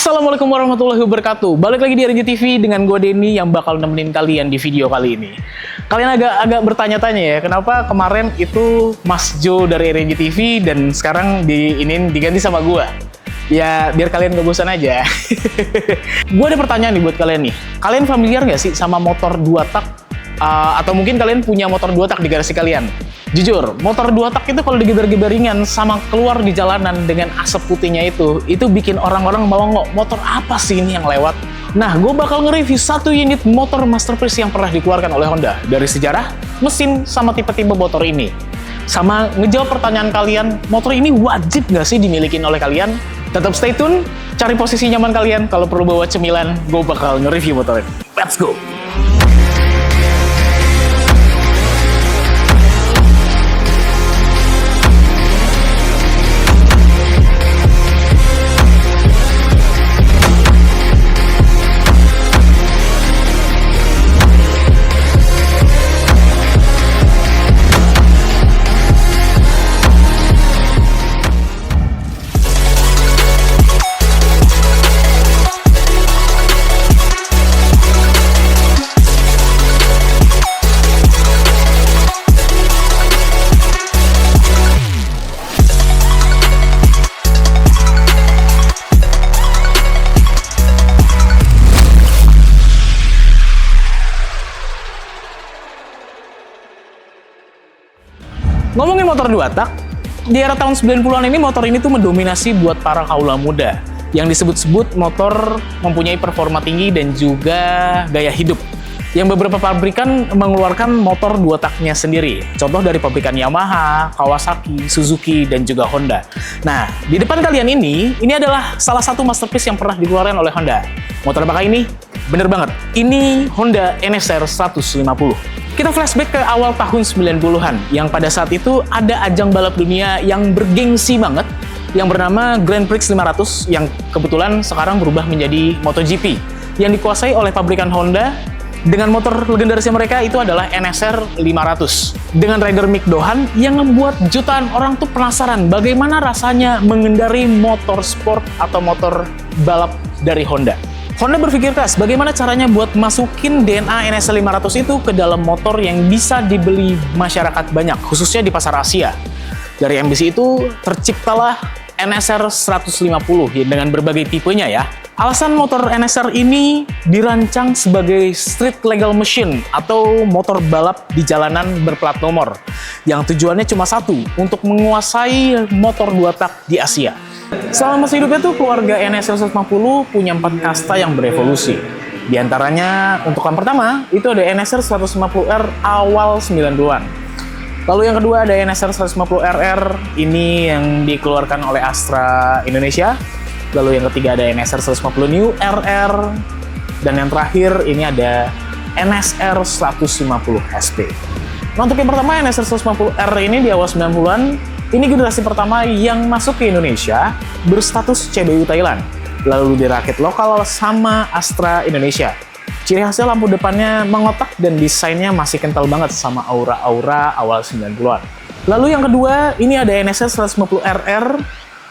Assalamualaikum warahmatullahi wabarakatuh. Balik lagi di RNJ TV dengan gue Denny yang bakal nemenin kalian di video kali ini. Kalian agak bertanya-tanya ya, kenapa kemarin itu Mas Jo dari RNJ TV dan sekarang diganti sama gue? Ya biar kalian gak bosan aja. Gue ada pertanyaan nih buat kalian nih. Kalian familiar nggak sih sama motor 2 tak? Atau mungkin kalian punya motor 2 tak di garasi kalian? Jujur, motor 2 tak itu kalau digeber-geber ringan sama keluar di jalanan dengan asap putihnya itu bikin orang-orang melongo. Motor apa sih ini yang lewat? Nah, gue bakal nge-review satu unit motor masterpiece yang pernah dikeluarkan oleh Honda. Dari sejarah, mesin, sama tipe-tipe motor ini. Sama ngejawab pertanyaan kalian, motor ini wajib nggak sih dimiliki oleh kalian? Tetap stay tune, cari posisi nyaman kalian. Kalau perlu bawa cemilan, gue bakal nge-review motor ini. Let's go! Ngomongin motor 2 tak, di era tahun 90-an ini motor ini tuh mendominasi buat para kaula muda. Yang disebut-sebut motor mempunyai performa tinggi dan juga gaya hidup. Yang beberapa pabrikan mengeluarkan motor 2 taknya sendiri. Contoh dari pabrikan Yamaha, Kawasaki, Suzuki, dan juga Honda. Nah, di depan kalian ini adalah salah satu masterpiece yang pernah dikeluarkan oleh Honda. Motor apakah ini? Bener banget, ini Honda NSR 150. Kita flashback ke awal tahun 90-an, yang pada saat itu ada ajang balap dunia yang bergengsi banget, yang bernama Grand Prix 500, yang kebetulan sekarang berubah menjadi MotoGP, yang dikuasai oleh pabrikan Honda, dengan motor legendarisnya mereka itu adalah NSR 500. Dengan rider Mick Doohan yang membuat jutaan orang tuh penasaran bagaimana rasanya mengendari motor sport atau motor balap dari Honda. Honda berpikir keras bagaimana caranya buat masukin DNA NSR 500 itu ke dalam motor yang bisa dibeli masyarakat banyak, khususnya di pasar Asia. Dari ambisi itu terciptalah NSR 150 ya, dengan berbagai tipenya ya. Alasan motor NSR ini dirancang sebagai street legal machine atau motor balap di jalanan berplat nomor, yang tujuannya cuma satu, untuk menguasai motor 2 tak di Asia. Selama masa hidupnya tuh keluarga NSR 150 punya 4 kasta yang berevolusi. Di antaranya untuk yang pertama itu ada NSR 150R awal 90-an. Lalu yang kedua ada NSR 150RR, ini yang dikeluarkan oleh Astra Indonesia. Lalu yang ketiga ada NSR 150 New RR. Dan yang terakhir ini ada NSR 150 SP. Nah, untuk yang pertama NSR 150R ini di awal 90-an, ini generasi pertama yang masuk ke Indonesia berstatus CBU Thailand, lalu dirakit lokal sama Astra Indonesia. Ciri khasnya lampu depannya mengotak dan desainnya masih kental banget sama aura-aura awal 90-an. Lalu yang kedua, ini ada NSR 150RR.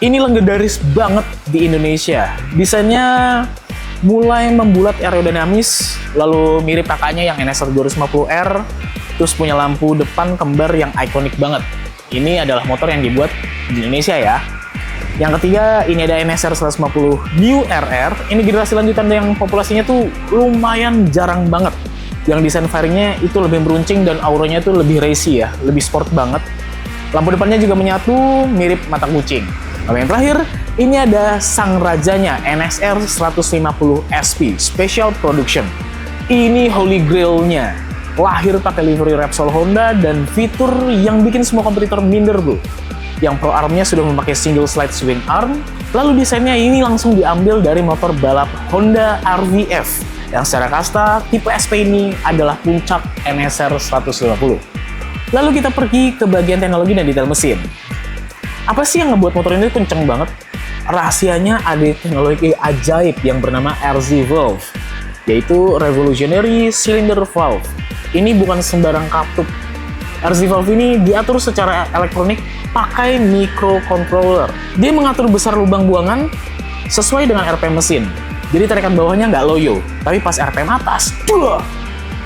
Ini legendaris banget di Indonesia. Desainnya mulai membulat aerodinamis, lalu mirip kakaknya yang NSR 250R, terus punya lampu depan kembar yang ikonik banget. Ini adalah motor yang dibuat di Indonesia ya. Yang ketiga, ini ada NSR 150 New RR. Ini generasi lanjutan yang populasinya tuh lumayan jarang banget. Yang desain fairingnya itu lebih meruncing dan auranya tuh lebih racy ya, lebih sport banget. Lampu depannya juga menyatu, mirip mata kucing. Lalu yang terakhir, ini ada sang rajanya NSR 150 SP Special Production. Ini holy grail-nya. Lahir pakai livery Repsol Honda dan fitur yang bikin semua kompetitor minder bro. Yang pro armnya sudah memakai single slide swing arm, lalu desainnya ini langsung diambil dari motor balap Honda RVF, yang secara kasta tipe SP ini adalah puncak NSR 150. Lalu kita pergi ke bagian teknologi dan detail mesin. Apa sih yang ngebuat motor ini kenceng banget? Rahasianya ada teknologi ajaib yang bernama RZ Valve, yaitu Revolutionary Cylinder Valve. Ini bukan sembarang katup. RZ Valve ini diatur secara elektronik pakai microcontroller. Dia mengatur besar lubang buangan, sesuai dengan RPM mesin. Jadi tarikan bawahnya nggak loyo, tapi pas RPM atas,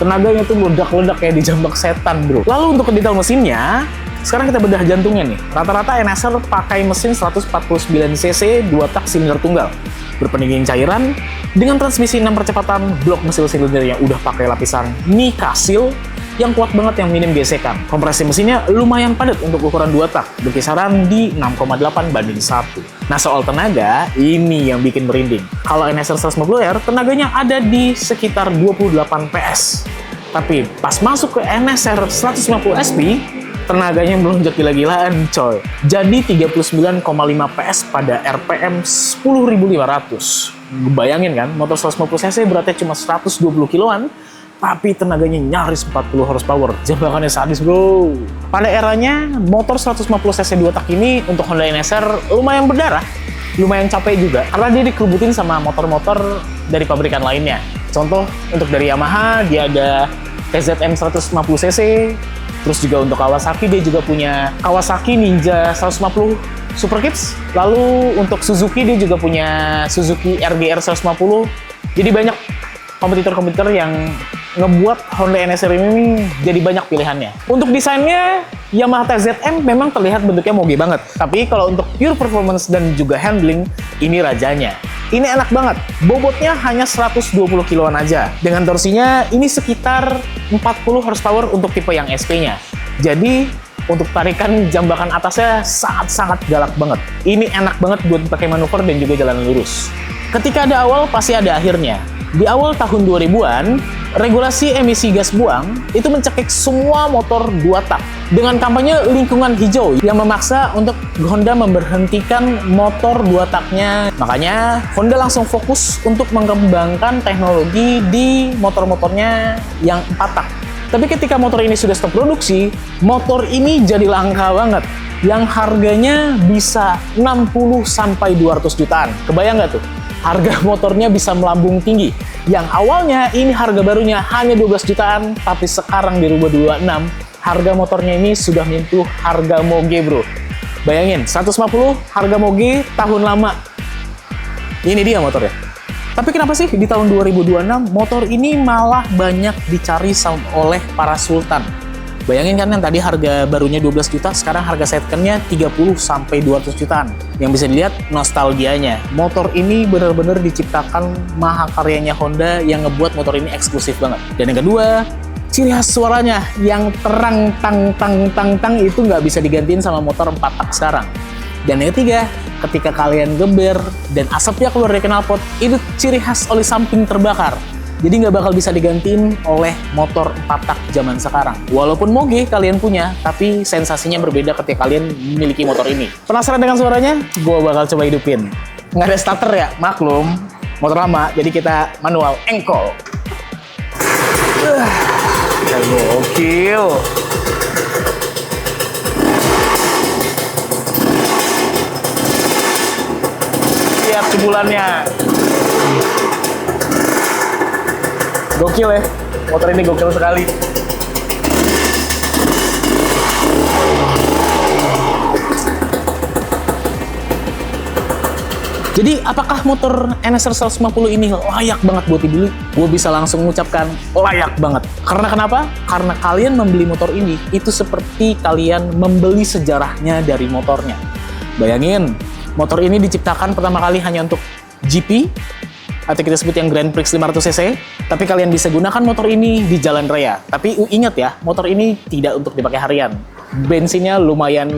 tenaganya tuh meledak-ledak kayak di jambak setan, bro. Lalu untuk detail mesinnya, sekarang kita bedah jantungnya nih. Rata-rata NSR pakai mesin 149 cc 2 tak silinder tunggal, berpendingin cairan, dengan transmisi 6 percepatan, blok mesin silinder yang udah pakai lapisan Nikasil yang kuat banget, yang minim gesekan. Kompresi mesinnya lumayan padat untuk ukuran 2 tak, berkisaran di 6,8:1. Nah, soal tenaga, ini yang bikin merinding. Kalau NSR 150R, tenaganya ada di sekitar 28 PS. Tapi pas masuk ke NSR 150 SP, tenaganya melonjak gila-gilaan, coy. Jadi 39,5 PS pada RPM 10.500. Bayangin kan, motor 150 cc beratnya cuma 120 kiloan, tapi tenaganya nyaris 40 horsepower. Jambakannya sadis, bro. Pada eranya, motor 150 cc 2 tak ini untuk Honda NSR lumayan berdarah, lumayan capek juga, karena dia dikerubutin sama motor-motor dari pabrikan lainnya. Contoh, untuk dari Yamaha, dia ada TZM 150 cc, terus juga untuk Kawasaki, dia juga punya Kawasaki Ninja 150 Super Kids. Lalu untuk Suzuki, dia juga punya Suzuki RGR 150. Jadi banyak kompetitor-kompetitor yang ngebuat Honda NSR ini jadi banyak pilihannya. Untuk desainnya, Yamaha TZM memang terlihat bentuknya moge banget. Tapi kalau untuk pure performance dan juga handling, ini rajanya. Ini enak banget. Bobotnya hanya 120 kiloan aja. Dengan torsinya, ini sekitar 40 horsepower untuk tipe yang SP-nya. Jadi, untuk tarikan jambakan atasnya sangat-sangat galak banget. Ini enak banget buat pakai manuver dan juga jalan lurus. Ketika ada awal, pasti ada akhirnya. Di awal tahun 2000-an, regulasi emisi gas buang itu mencekik semua motor 2 tak dengan kampanye lingkungan hijau yang memaksa untuk Honda memberhentikan motor 2 taknya. Makanya Honda langsung fokus untuk mengembangkan teknologi di motor-motornya yang 4 tak. Tapi ketika motor ini sudah stop produksi, motor ini jadi langka banget, yang harganya bisa 60-200 jutaan. Kebayang nggak tuh? Harga motornya bisa melambung tinggi. Yang awalnya ini harga barunya hanya 12 jutaan, tapi sekarang dirubah 26. Harga motornya ini sudah menyentuh harga moge, bro. Bayangin, 150 harga moge tahun lama. Ini dia motornya. Tapi kenapa sih di tahun 2026 motor ini malah banyak dicari oleh para sultan? Bayangin kan, yang tadi harga barunya 12 juta, sekarang harga second-nya 30-200 jutaan. Yang bisa dilihat nostalgianya. Motor ini benar-benar diciptakan mahakaryanya Honda yang ngebuat motor ini eksklusif banget. Dan yang kedua, ciri khas suaranya yang terang tang itu nggak bisa digantiin sama motor 4 tak sekarang. Dan yang ketiga, ketika kalian geber dan asapnya keluar dari knalpot, itu ciri khas oli samping terbakar. Jadi nggak bakal bisa digantiin oleh motor 4 tak zaman sekarang. Walaupun moge kalian punya, tapi sensasinya berbeda ketika kalian memiliki motor ini. Penasaran dengan suaranya? Gua bakal coba hidupin. Nggak ada starter ya? Maklum, motor lama, jadi kita manual engkol. Gokil. Lihat cebulannya. Gokil ya, motor ini gokil sekali. Jadi, apakah motor NSR 150 ini layak banget buat dibeli? Gue bisa langsung mengucapkan layak banget. Karena kenapa? Karena kalian membeli motor ini, itu seperti kalian membeli sejarahnya dari motornya. Bayangin, motor ini diciptakan pertama kali hanya untuk GP, atau kita sebut yang Grand Prix 500cc, tapi kalian bisa gunakan motor ini di jalan raya. Tapi ingat ya, motor ini tidak untuk dipakai harian. Bensinnya lumayan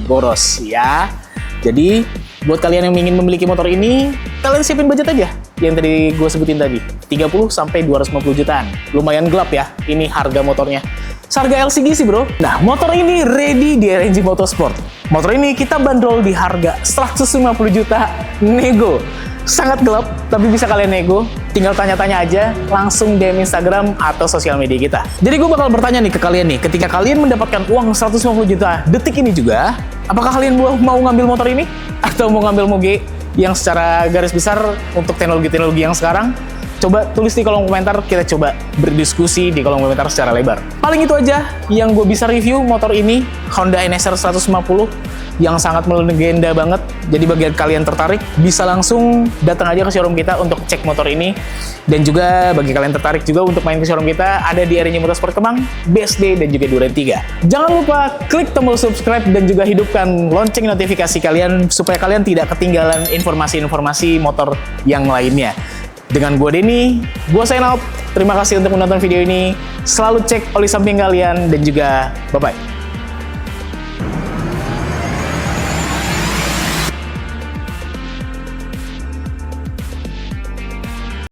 boros ya. Jadi, buat kalian yang ingin memiliki motor ini, kalian siapin budget aja yang tadi gue sebutin tadi, 30-250 jutaan. Lumayan gelap ya, ini harga motornya. Seharga LCG sih, bro. Nah, motor ini ready di RNG Motorsport. Motor ini kita bandrol di harga 150 juta nego. Sangat gelap, tapi bisa kalian nego. Tinggal tanya-tanya aja, langsung DM Instagram atau sosial media kita. Jadi gue bakal bertanya nih ke kalian nih, ketika kalian mendapatkan uang 150 juta detik ini juga, apakah kalian mau ngambil motor ini? Atau mau ngambil moge yang secara garis besar untuk teknologi-teknologi yang sekarang? Coba tulis di kolom komentar, kita coba berdiskusi di kolom komentar secara lebar. Paling itu aja yang gue bisa review motor ini, Honda NSR 150, yang sangat melegenda banget. Jadi bagi kalian tertarik, bisa langsung datang aja ke showroom kita untuk cek motor ini. Dan juga bagi kalian tertarik juga untuk main ke showroom kita, ada di Arinja Motorsport Kemang, BSD, dan juga Duren 3. Jangan lupa klik tombol subscribe dan juga hidupkan lonceng notifikasi kalian supaya kalian tidak ketinggalan informasi-informasi motor yang lainnya. Dengan gue Denny, gue sign out. Terima kasih untuk menonton video ini. Selalu cek oli samping kalian dan juga bye-bye.